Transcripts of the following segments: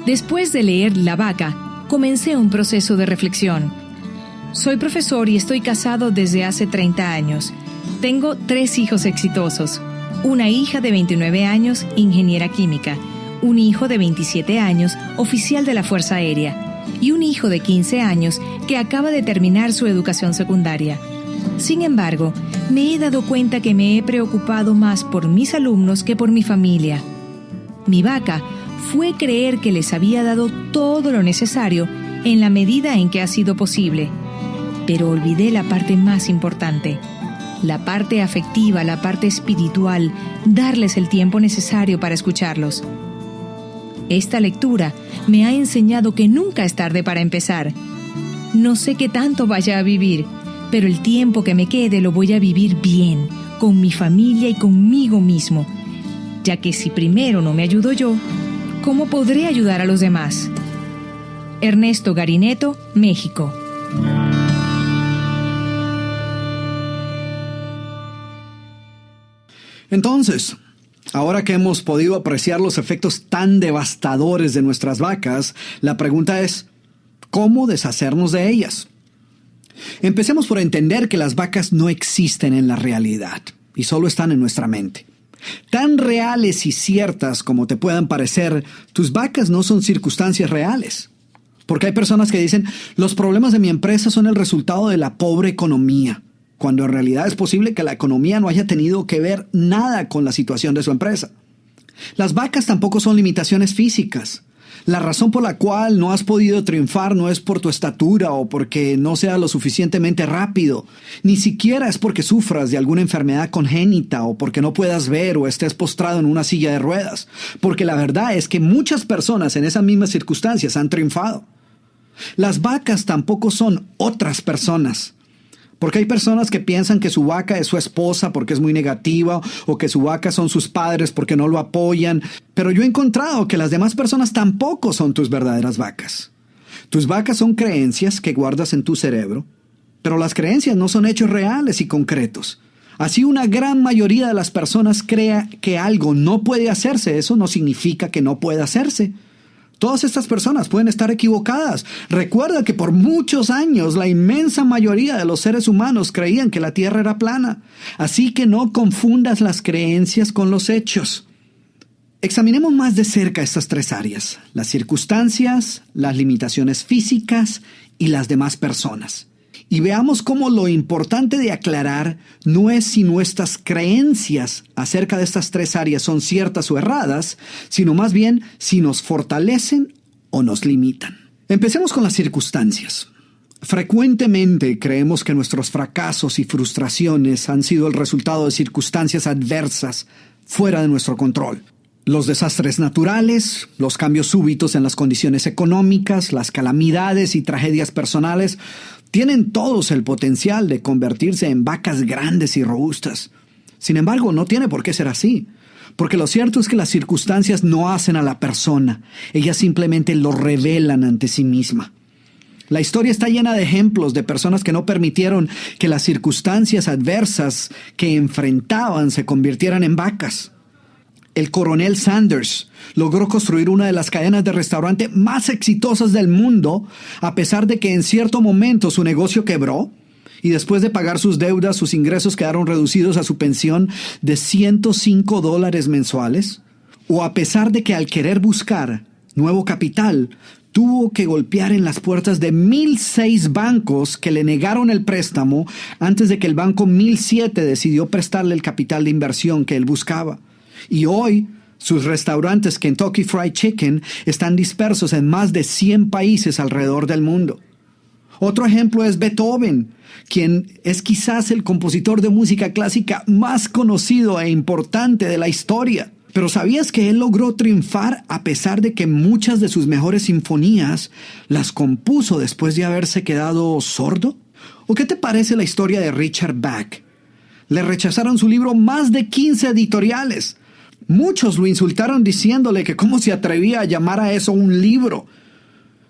Después de leer La vaca, comencé un proceso de reflexión. Soy profesor y estoy casado desde hace 30 años. Tengo 3 hijos exitosos. Una hija de 29 años, ingeniera química. Un hijo de 27 años, oficial de la Fuerza Aérea. Y un hijo de 15 años que acaba de terminar su educación secundaria. Sin embargo, me he dado cuenta que me he preocupado más por mis alumnos que por mi familia. Mi vaca fue creer que les había dado todo lo necesario en la medida en que ha sido posible. Pero olvidé la parte más importante. La parte afectiva, la parte espiritual, darles el tiempo necesario para escucharlos. Esta lectura me ha enseñado que nunca es tarde para empezar. No sé qué tanto vaya a vivir, pero el tiempo que me quede lo voy a vivir bien, con mi familia y conmigo mismo, ya que si primero no me ayudo yo, ¿cómo podré ayudar a los demás? Ernesto Garineto, México. Entonces, ahora que hemos podido apreciar los efectos tan devastadores de nuestras vacas, la pregunta es, ¿cómo deshacernos de ellas? Empecemos por entender que las vacas no existen en la realidad y solo están en nuestra mente. Tan reales y ciertas como te puedan parecer, tus vacas no son circunstancias reales. Porque hay personas que dicen, los problemas de mi empresa son el resultado de la pobre economía, cuando en realidad es posible que la economía no haya tenido que ver nada con la situación de su empresa. Las vacas tampoco son limitaciones físicas. La razón por la cual no has podido triunfar no es por tu estatura o porque no seas lo suficientemente rápido. Ni siquiera es porque sufras de alguna enfermedad congénita o porque no puedas ver o estés postrado en una silla de ruedas. Porque la verdad es que muchas personas en esas mismas circunstancias han triunfado. Las vacas tampoco son otras personas. Porque hay personas que piensan que su vaca es su esposa porque es muy negativa o que su vaca son sus padres porque no lo apoyan. Pero yo he encontrado que las demás personas tampoco son tus verdaderas vacas. Tus vacas son creencias que guardas en tu cerebro, pero las creencias no son hechos reales y concretos. Así una gran mayoría de las personas crea que algo no puede hacerse, eso no significa que no pueda hacerse. Todas estas personas pueden estar equivocadas. Recuerda que por muchos años la inmensa mayoría de los seres humanos creían que la Tierra era plana. Así que no confundas las creencias con los hechos. Examinemos más de cerca estas 3 áreas: las circunstancias, las limitaciones físicas y las demás personas. Y veamos cómo lo importante de aclarar no es si nuestras creencias acerca de estas 3 áreas son ciertas o erradas, sino más bien si nos fortalecen o nos limitan. Empecemos con las circunstancias. Frecuentemente creemos que nuestros fracasos y frustraciones han sido el resultado de circunstancias adversas fuera de nuestro control. Los desastres naturales, los cambios súbitos en las condiciones económicas, las calamidades y tragedias personales tienen todos el potencial de convertirse en vacas grandes y robustas. Sin embargo, no tiene por qué ser así, porque lo cierto es que las circunstancias no hacen a la persona, ellas simplemente lo revelan ante sí misma. La historia está llena de ejemplos de personas que no permitieron que las circunstancias adversas que enfrentaban se convirtieran en vacas. El coronel Sanders logró construir una de las cadenas de restaurante más exitosas del mundo, a pesar de que en cierto momento su negocio quebró y después de pagar sus deudas, sus ingresos quedaron reducidos a su pensión de $105 mensuales, o a pesar de que al querer buscar nuevo capital, tuvo que golpear en las puertas de 1,006 bancos que le negaron el préstamo antes de que el banco 1,007 decidió prestarle el capital de inversión que él buscaba. Y hoy, sus restaurantes Kentucky Fried Chicken están dispersos en más de 100 países alrededor del mundo. Otro ejemplo es Beethoven, quien es quizás el compositor de música clásica más conocido e importante de la historia. Pero ¿sabías que él logró triunfar a pesar de que muchas de sus mejores sinfonías las compuso después de haberse quedado sordo? ¿O qué te parece la historia de Richard Bach? Le rechazaron su libro más de 15 editoriales. Muchos lo insultaron diciéndole que cómo se atrevía a llamar a eso un libro.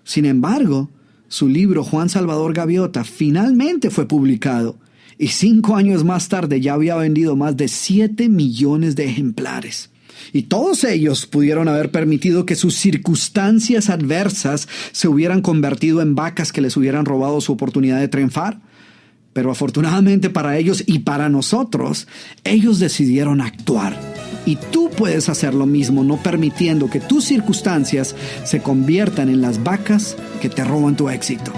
Sin embargo, su libro Juan Salvador Gaviota finalmente fue publicado y 5 años más tarde ya había vendido más de 7 millones de ejemplares. Y todos ellos pudieron haber permitido que sus circunstancias adversas se hubieran convertido en vacas que les hubieran robado su oportunidad de triunfar. Pero afortunadamente para ellos y para nosotros, ellos decidieron actuar. Y tú puedes hacer lo mismo, no permitiendo que tus circunstancias se conviertan en las vacas que te roban tu éxito.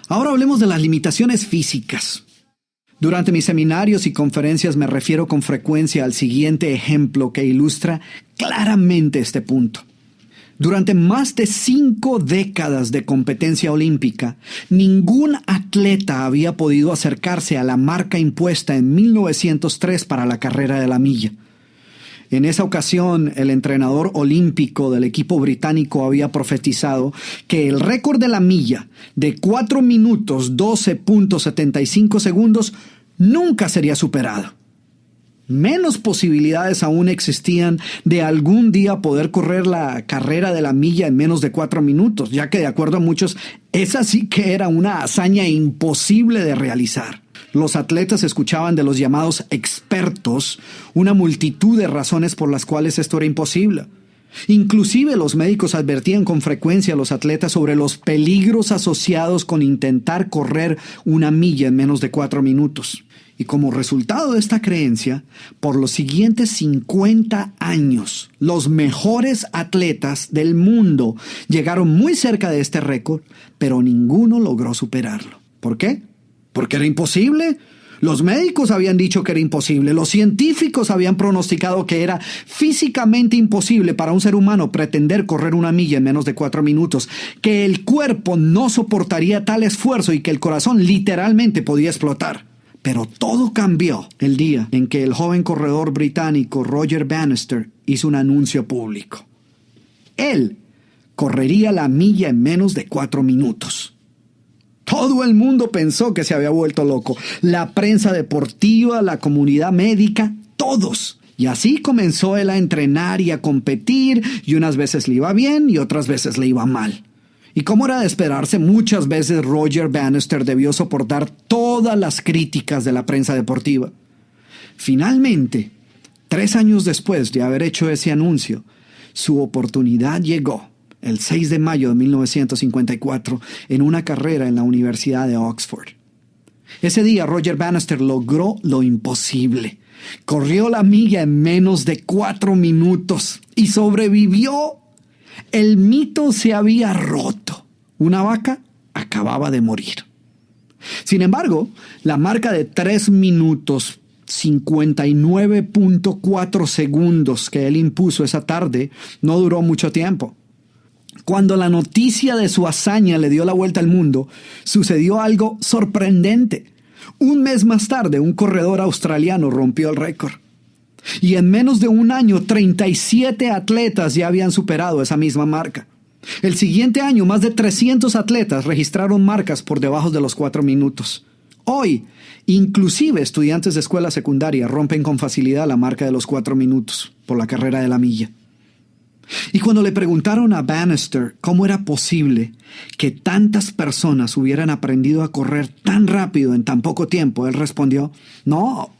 Ahora hablemos de las limitaciones físicas. Durante mis seminarios y conferencias me refiero con frecuencia al siguiente ejemplo que ilustra claramente este punto. Durante más de 5 décadas de competencia olímpica, ningún atleta había podido acercarse a la marca impuesta en 1903 para la carrera de la milla. En esa ocasión, el entrenador olímpico del equipo británico había profetizado que el récord de la milla de 4 minutos 12.75 segundos nunca sería superado. Menos posibilidades aún existían de algún día poder correr la carrera de la milla en menos de 4 minutos, ya que de acuerdo a muchos, esa sí que era una hazaña imposible de realizar. Los atletas escuchaban de los llamados expertos una multitud de razones por las cuales esto era imposible. Inclusive los médicos advertían con frecuencia a los atletas sobre los peligros asociados con intentar correr una milla en menos de 4 minutos. Y como resultado de esta creencia, por los siguientes 50 años, los mejores atletas del mundo llegaron muy cerca de este récord, pero ninguno logró superarlo. ¿Por qué? Porque era imposible. Los médicos habían dicho que era imposible. Los científicos habían pronosticado que era físicamente imposible para un ser humano pretender correr una milla en menos de 4 minutos, que el cuerpo no soportaría tal esfuerzo y que el corazón literalmente podía explotar. Pero todo cambió el día en que el joven corredor británico Roger Bannister hizo un anuncio público. Él correría la milla en menos de 4 minutos. Todo el mundo pensó que se había vuelto loco. La prensa deportiva, la comunidad médica, todos. Y así comenzó él a entrenar y a competir, y unas veces le iba bien y otras veces le iba mal. Y como era de esperarse, muchas veces Roger Bannister debió soportar todas las críticas de la prensa deportiva. Finalmente, 3 años después de haber hecho ese anuncio, su oportunidad llegó el 6 de mayo de 1954 en una carrera en la Universidad de Oxford. Ese día Roger Bannister logró lo imposible. Corrió la milla en menos de 4 minutos y sobrevivió. El mito se había roto. Una vaca acababa de morir. Sin embargo, la marca de 3 minutos 59.4 segundos que él impuso esa tarde no duró mucho tiempo. Cuando la noticia de su hazaña le dio la vuelta al mundo, sucedió algo sorprendente. Un mes más tarde, un corredor australiano rompió el récord. Y en menos de un año, 37 atletas ya habían superado esa misma marca. El siguiente año, más de 300 atletas registraron marcas por debajo de los 4 minutos. Hoy, inclusive estudiantes de escuela secundaria rompen con facilidad la marca de los 4 minutos por la carrera de la milla. Y cuando le preguntaron a Bannister cómo era posible que tantas personas hubieran aprendido a correr tan rápido en tan poco tiempo, él respondió: no,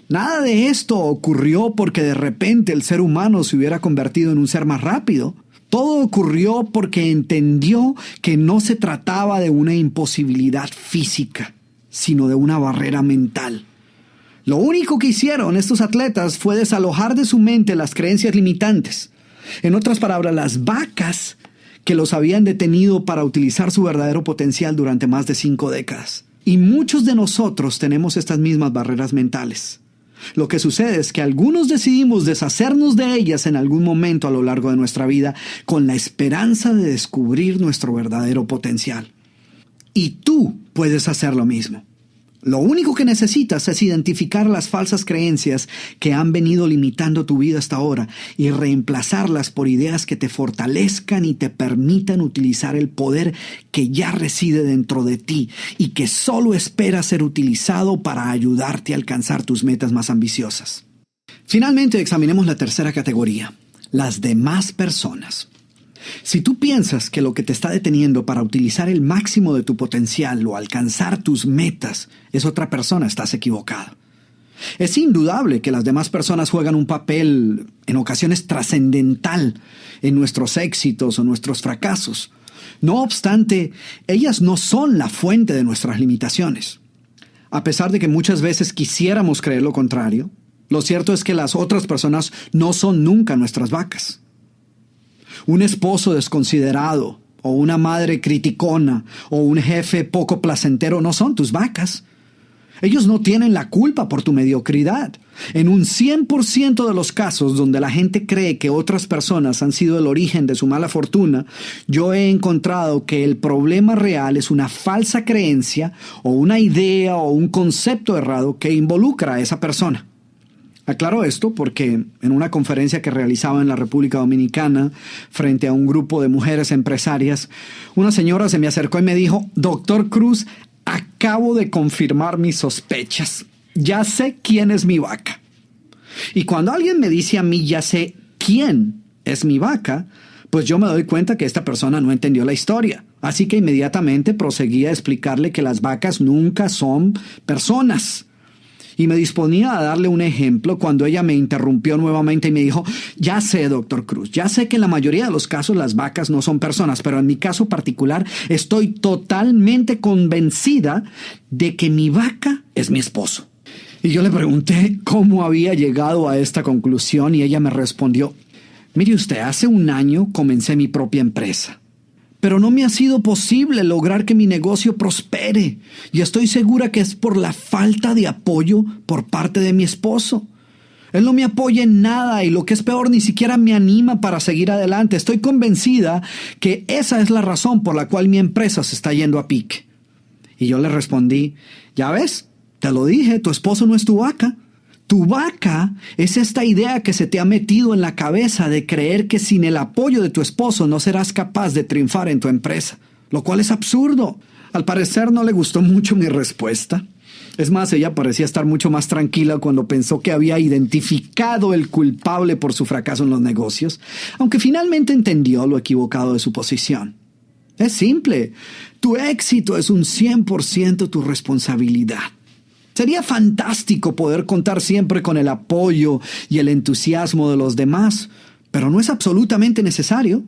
nada de esto ocurrió porque de repente el ser humano se hubiera convertido en un ser más rápido. Todo ocurrió porque entendió que no se trataba de una imposibilidad física, sino de una barrera mental. Lo único que hicieron estos atletas fue desalojar de su mente las creencias limitantes. En otras palabras, las vacas que los habían detenido para utilizar su verdadero potencial durante más de 5 décadas. Y muchos de nosotros tenemos estas mismas barreras mentales. Lo que sucede es que algunos decidimos deshacernos de ellas en algún momento a lo largo de nuestra vida con la esperanza de descubrir nuestro verdadero potencial. Y tú puedes hacer lo mismo. Lo único que necesitas es identificar las falsas creencias que han venido limitando tu vida hasta ahora y reemplazarlas por ideas que te fortalezcan y te permitan utilizar el poder que ya reside dentro de ti y que solo espera ser utilizado para ayudarte a alcanzar tus metas más ambiciosas. Finalmente, examinemos la tercera categoría, las demás personas. Si tú piensas que lo que te está deteniendo para utilizar el máximo de tu potencial o alcanzar tus metas es otra persona, estás equivocado. Es indudable que las demás personas juegan un papel en ocasiones trascendental en nuestros éxitos o nuestros fracasos. No obstante, ellas no son la fuente de nuestras limitaciones. A pesar de que muchas veces quisiéramos creer lo contrario, lo cierto es que las otras personas no son nunca nuestras vacas. Un esposo desconsiderado, o una madre criticona, o un jefe poco placentero no son tus vacas. Ellos no tienen la culpa por tu mediocridad. En un 100% de los casos donde la gente cree que otras personas han sido el origen de su mala fortuna, yo he encontrado que el problema real es una falsa creencia o una idea o un concepto errado que involucra a esa persona. Aclaro esto porque en una conferencia que realizaba en la República Dominicana frente a un grupo de mujeres empresarias, una señora se me acercó y me dijo: Doctor Cruz, acabo de confirmar mis sospechas. Ya sé quién es mi vaca. Y cuando alguien me dice a mí, ya sé quién es mi vaca, pues yo me doy cuenta que esta persona no entendió la historia. Así que inmediatamente proseguí a explicarle que las vacas nunca son personas. Y me disponía a darle un ejemplo cuando ella me interrumpió nuevamente y me dijo: ya sé, doctor Cruz, ya sé que en la mayoría de los casos las vacas no son personas, pero en mi caso particular estoy totalmente convencida de que mi vaca es mi esposo. Y yo le pregunté cómo había llegado a esta conclusión y ella me respondió: mire usted, hace un año comencé mi propia empresa. Pero no me ha sido posible lograr que mi negocio prospere. Y estoy segura que es por la falta de apoyo por parte de mi esposo. Él no me apoya en nada y lo que es peor, ni siquiera me anima para seguir adelante. Estoy convencida que esa es la razón por la cual mi empresa se está yendo a pique. Y yo le respondí: ya ves, te lo dije, tu esposo no es tu vaca. Tu vaca es esta idea que se te ha metido en la cabeza de creer que sin el apoyo de tu esposo no serás capaz de triunfar en tu empresa, lo cual es absurdo. Al parecer no le gustó mucho mi respuesta. Es más, ella parecía estar mucho más tranquila cuando pensó que había identificado el culpable por su fracaso en los negocios, aunque finalmente entendió lo equivocado de su posición. Es simple, tu éxito es un 100% tu responsabilidad. Sería fantástico poder contar siempre con el apoyo y el entusiasmo de los demás, pero no es absolutamente necesario.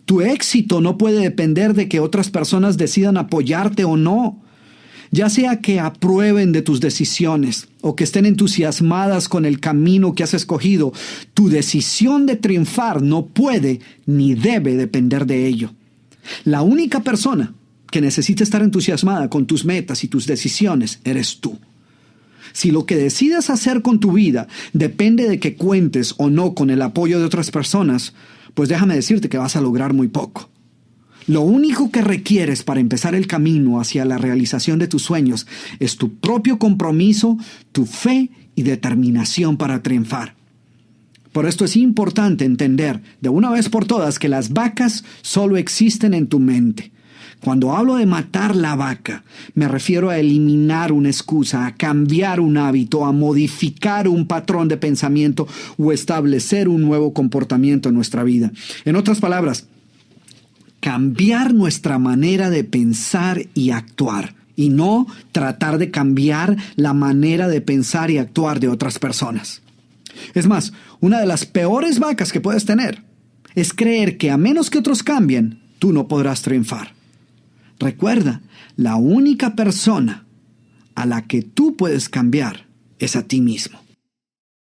Tu éxito no puede depender de que otras personas decidan apoyarte o no. Ya sea que aprueben de tus decisiones o que estén entusiasmadas con el camino que has escogido, tu decisión de triunfar no puede ni debe depender de ello. La única persona que necesita estar entusiasmada con tus metas y tus decisiones eres tú. Si lo que decidas hacer con tu vida depende de que cuentes o no con el apoyo de otras personas, pues déjame decirte que vas a lograr muy poco. Lo único que requieres para empezar el camino hacia la realización de tus sueños es tu propio compromiso, tu fe y determinación para triunfar. Por esto es importante entender de una vez por todas que las vacas solo existen en tu mente. Cuando hablo de matar la vaca, me refiero a eliminar una excusa, a cambiar un hábito, a modificar un patrón de pensamiento o establecer un nuevo comportamiento en nuestra vida. En otras palabras, cambiar nuestra manera de pensar y actuar, y no tratar de cambiar la manera de pensar y actuar de otras personas. Es más, una de las peores vacas que puedes tener es creer que a menos que otros cambien, tú no podrás triunfar. Recuerda, la única persona a la que tú puedes cambiar es a ti mismo.